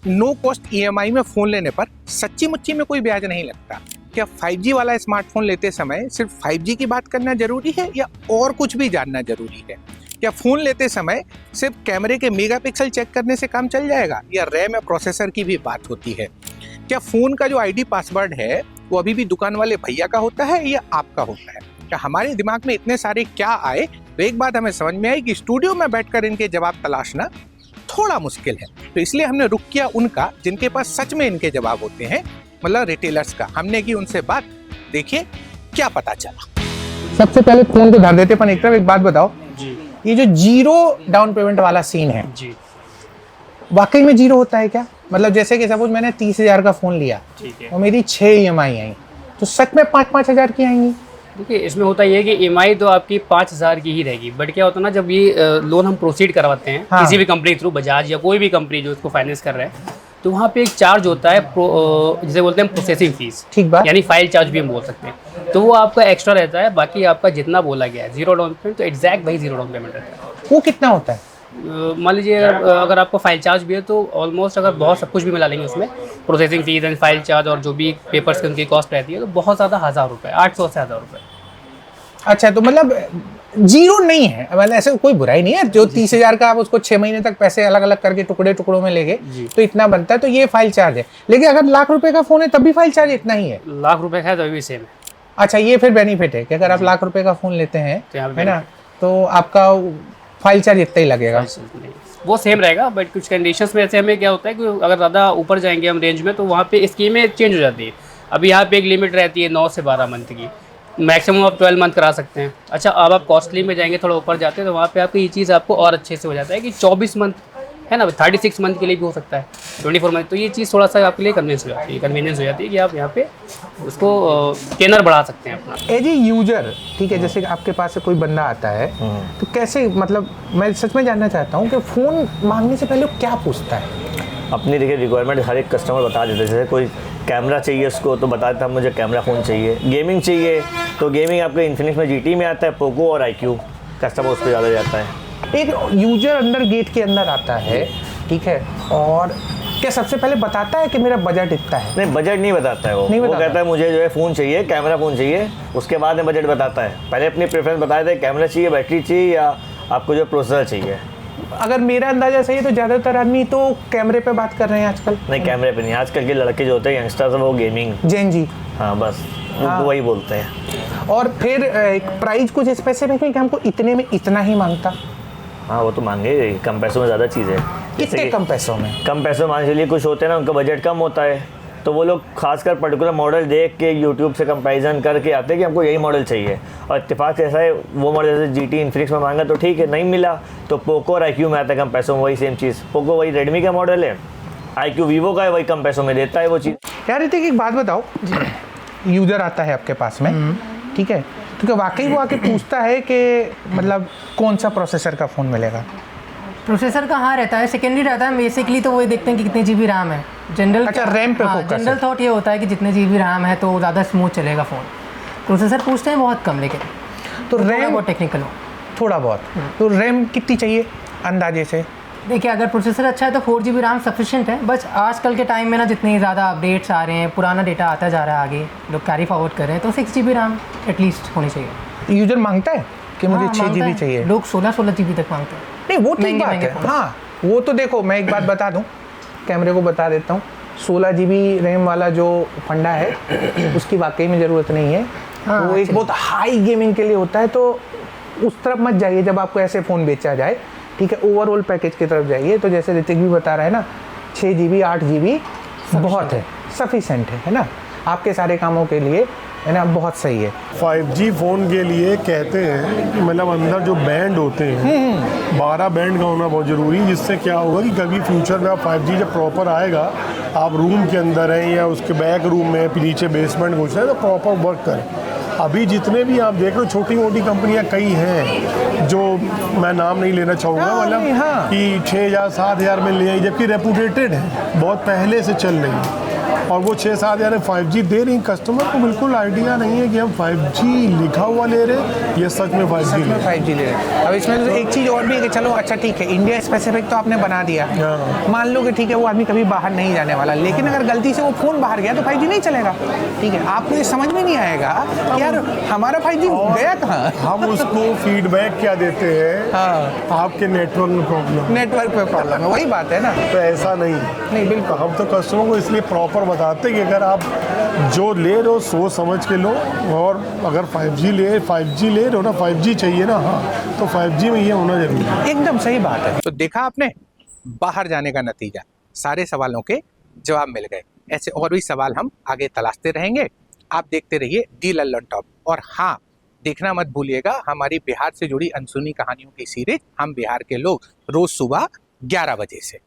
No cost EMI में phone लेने पर सच्ची मुच्ची में कोई ब्याज नहीं लगता। क्या 5G वाला स्मार्टफोन लेते समय सिर्फ 5G की बात करना जरूरी है या और कुछ भी जानना जरूरी है? क्या फ़ोन लेते समय सिर्फ कैमरे के मेगापिक्सल चेक करने से काम चल जाएगा या रैम या प्रोसेसर की भी बात होती है? क्या फ़ोन का जो आईडी पासवर्ड है वो अभी भी दुकान वाले भैया का होता है या आपका होता है? क्या हमारे दिमाग में इतने सारे क्या आए तो एक बात हमें समझ में आई कि स्टूडियो में बैठकर इनके जवाब तलाशना थोड़ा मुश्किल है। तो इसलिए हमने रुक किया उनका जिनके पास सच में इनके जवाब होते हैं, मतलब रिटेलर्स का। हमने की उनसे बात, देखिए क्या पता चला। सबसे पहले फोन को धर देते, पर एक बात बताओ जी, ये जो जीरो डाउन पेमेंट वाला सीन है जी, वाकई में जीरो होता है क्या? मतलब जैसे कि सपोज मैंने 30,000 का फोन लिया और मेरी 6 EMI आई, तो सच में 5-5 हज़ार की आएंगी? देखिए, इसमें होता ये है कि EMI तो आपकी 5,000 की ही रहेगी, बट क्या होता है ना, जब ये लोन हम प्रोसीड करवाते हैं किसी भी कंपनी थ्रू, बजाज या कोई भी कंपनी जो इसको फाइनेंस कर रहा है, तो वहाँ पे एक चार्ज होता है जिसे बोलते हैं प्रोसेसिंग फीस, ठीक बात, यानी फाइल चार्ज भी हम बोल सकते हैं। तो वो आपका एक्स्ट्रा रहता है। बाकी आपका जितना बोला गया है जीरो डाउन पेमेंट, तो एग्जैक्ट वही जीरो डाउन पेमेंट रहता है। वो कितना होता है? मान लीजिए अगर आपको फाइल चार्ज भी है तो ऑलमोस्ट, अगर बहुत सब कुछ भी मिला लेंगे उसमें, processing fees and file charge और जो भी पेपर्स की उनकी कॉस्ट रहती है, तो बहुत ज़्यादा 1,000 रुपये, 800 से 1,000 रुपये। अच्छा, तो मतलब जीरो नहीं है, मतलब ऐसे कोई बुराई नहीं है। जो 30,000 का आप उसको 6 महीने तक पैसे अलग अलग करके टुकड़ों में लेंगे तो इतना बनता है, तो ये फाइल चार्ज है। लेकिन अगर लाख रुपए का फोन है तब भी फाइल चार्ज इतना ही है? लाख रुपए का है तो भी सेम है। अच्छा, ये फिर बेनिफिट है कि अगर आप लाख रुपए का फोन लेते हैं, है ना, तो आपका फाइल चार्ज इतना ही लगेगा। वो सेम रहेगा, बट कुछ कंडीशंस में ऐसे हमें क्या होता है कि अगर ज़्यादा ऊपर जाएंगे हम रेंज में, तो वहाँ पे स्कीमें चेंज हो जाती है। अभी यहाँ पे एक लिमिट रहती है 9 से 12 मंथ की, मैक्सिमम आप 12 मंथ करा सकते हैं। अच्छा, अब आप कॉस्टली में जाएंगे, थोड़ा ऊपर जाते हैं, तो वहाँ पे आपको ये चीज़ आपको और अच्छे से हो जाता है कि 24 मंथ है ना, 36 मंथ के लिए भी हो सकता है, 24 मंथ। तो ये चीज़ थोड़ा सा आपके लिए कन्वीनियंस हो जाती है कि आप यहाँ पे उसको टेनर बढ़ा सकते हैं अपना। एज ए यूजर, ठीक है, जैसे आपके पास से कोई बंदा आता है तो कैसे, मतलब मैं सच में जानना चाहता हूँ कि फ़ोन मांगने से पहले क्या पूछता है? अपनी देखिए रिक्वायरमेंट हर एक कस्टमर बता देते हैं। जैसे कोई कैमरा चाहिए उसको तो बता देता है मुझे कैमरा फ़ोन चाहिए। गेमिंग चाहिए तो गेमिंग आपके इन्फिनिक्स में GT में आता है, पोको और IQ कस्टमर उस पर ज़्यादा जाता है। एक यूजर अंदर गेट के अंदर आता है, ठीक है, और क्या सबसे पहले बताता है कि मेरा बजट इतना है? नहीं, बजट नहीं बताता है वो कहता है मुझे जो है फ़ोन चाहिए, कैमरा फ़ोन चाहिए, उसके बाद में बजट बताता है। पहले अपनी प्रेफरेंस बताए थे, कैमरा चाहिए, बैटरी चाहिए या आपको जो प्रोसेसर चाहिए। अगर मेरा अंदाजा सही है तो ज़्यादातर आदमी तो कैमरे पे बात कर रहे हैं आजकल। नहीं, कैमरे पे नहीं, आजकल के लड़के जो होते हैं यंगस्टर्स, वो गेमिंग जेन जी, हाँ बस वही बोलते हैं। और फिर एक प्राइस कुछ स्पेसिफिक है कि हमको इतने में इतना ही मांगता? हाँ, वो तो मांगे, कम पैसों में ज़्यादा चीज़ है। कितने कम पैसों में? कम पैसों मान चलिए कुछ होते हैं ना, उनका बजट कम होता है, तो वो लोग खासकर पर्टिकुलर मॉडल देख के यूट्यूब से कंपैरिजन करके आते हैं कि हमको यही मॉडल चाहिए। और इत्तेफाक से ऐसा है, वो मॉडल जैसे GT इन्फिनिक्स में मांगा तो ठीक है, नहीं मिला तो पोको और IQ में आता है कम पैसों में, वही सेम चीज़। पोको वही रेडमी का मॉडल है, IQ वीवो का है, वही कम पैसों में देता है वो चीज़। यार ऋतिक, एक बात बताओ, यूज़र आता है आपके पास में, ठीक है, तो क्या वाकई वो आके पूछता है कि मतलब कौन सा प्रोसेसर का फ़ोन मिलेगा? प्रोसेसर का हाँ रहता है, सेकेंडरी रहता है। बेसिकली तो वो देखते हैं कि कितने GB रैम है। जनरल, अच्छा, रैम पे फोकस है। जनरल थॉट ये होता है कि जितने GB रैम है तो ज़्यादा स्मूथ चलेगा फ़ोन। प्रोसेसर पूछते हैं बहुत कम, लेकिन तो रैम बहुत टेक्निकल हो, थोड़ा बहुत। तो रैम कितनी चाहिए अंदाजे से? देखिए, अगर प्रोसेसर अच्छा है तो 4 GB रैम सफिशिएंट है। बस आजकल के टाइम में ना, जितने ज़्यादा अपडेट्स आ रहे हैं, पुराना डेटा आता जा रहा है आगे, लोग कैरी फॉरवर्ड कर रहे हैं, तो 6 GB रैम एटलीस्ट होनी चाहिए। यूजर मांगता है कि मुझे 6 GB चाहिए? लोग 16 GB तक मांगते हैं। नहीं, वो ठीक बात है, हाँ वो तो देखो, मैं एक बात बता दूं, कैमरे को बता देता हूँ, 16 GB रैम वाला जो फंडा है उसकी वाकई में ज़रूरत नहीं है। हाँ, वो एक बहुत हाई गेमिंग के लिए होता है, तो उस तरफ मत जाइए जब आपको ऐसे फ़ोन बेचा जाए, ठीक है। ओवरऑल पैकेज की तरफ जाइए। तो जैसे ऋतिक भी बता रहा है ना, 6 GB 8 GB बहुत है, सफिशेंट है ना, आपके सारे कामों के लिए, है ना, बहुत सही है। 5G फ़ोन के लिए कहते हैं कि मतलब अंदर जो बैंड होते हैं 12 बैंड का होना बहुत ज़रूरी है, जिससे क्या होगा कि कभी फ्यूचर में आप 5G जब प्रॉपर आएगा, आप रूम के अंदर हैं या उसके बैक रूम में नीचे बेसमेंट घुस रहे हैं, तो प्रॉपर वर्क करें। अभी जितने भी आप देख रहे हो छोटी मोटी कंपनियां कई हैं, जो मैं नाम नहीं लेना चाहूँगा, मतलब कि 6,000 7,000 में ले आई, जबकि रेपुटेटेड है, बहुत पहले से चल रही है। और वो 6-7 हज़ार 5G दे रही, कस्टमर को बिल्कुल आइडिया नहीं है कि हम 5G लिखा हुआ ले रहे हैं या सच में 5G ले रहे हैं। 5G ले रहे हैं। अब इसमें तो एक चीज़ और भी है कि चलो अच्छा ठीक है, इंडिया स्पेसिफिक तो आपने बना दिया, हाँ। मान लो कि ठीक है वो आदमी कभी बाहर नहीं जाने वाला, लेकिन अगर गलती से वो फ़ोन बाहर गया तो 5G नहीं चलेगा। ठीक है, आपको ये समझ में नहीं आएगा कि यार हमारा 5G गया कहाँ। हम उसको फीडबैक क्या देते हैं, हाँ, आपके नेटवर्क में प्रॉब्लम, नेटवर्क पे प्रॉब्लम है, वही बात है ना। तो ऐसा नहीं। बिल्कुल। हम तो कस्टमर को इसलिए प्रॉपर बताते हैं कि अगर आप जो ले रहे हो सोच समझ के लो, और अगर 5G ले रहे हो ना, 5G चाहिए ना, हाँ तो 5G में ये होना जरूरी है। एकदम सही बात है। तो देखा आपने बाहर जाने का नतीजा, सारे सवालों के जवाब मिल गए। ऐसे और भी सवाल हम आगे तलाशते रहेंगे। आप देखते रहिए डी लल्लन टॉप। और हाँ, देखना मत भूलिएगा हमारी बिहार से जुड़ी अनसुनी कहानियों की सीरीज हम बिहार के लोग, रोज सुबह 11 बजे से।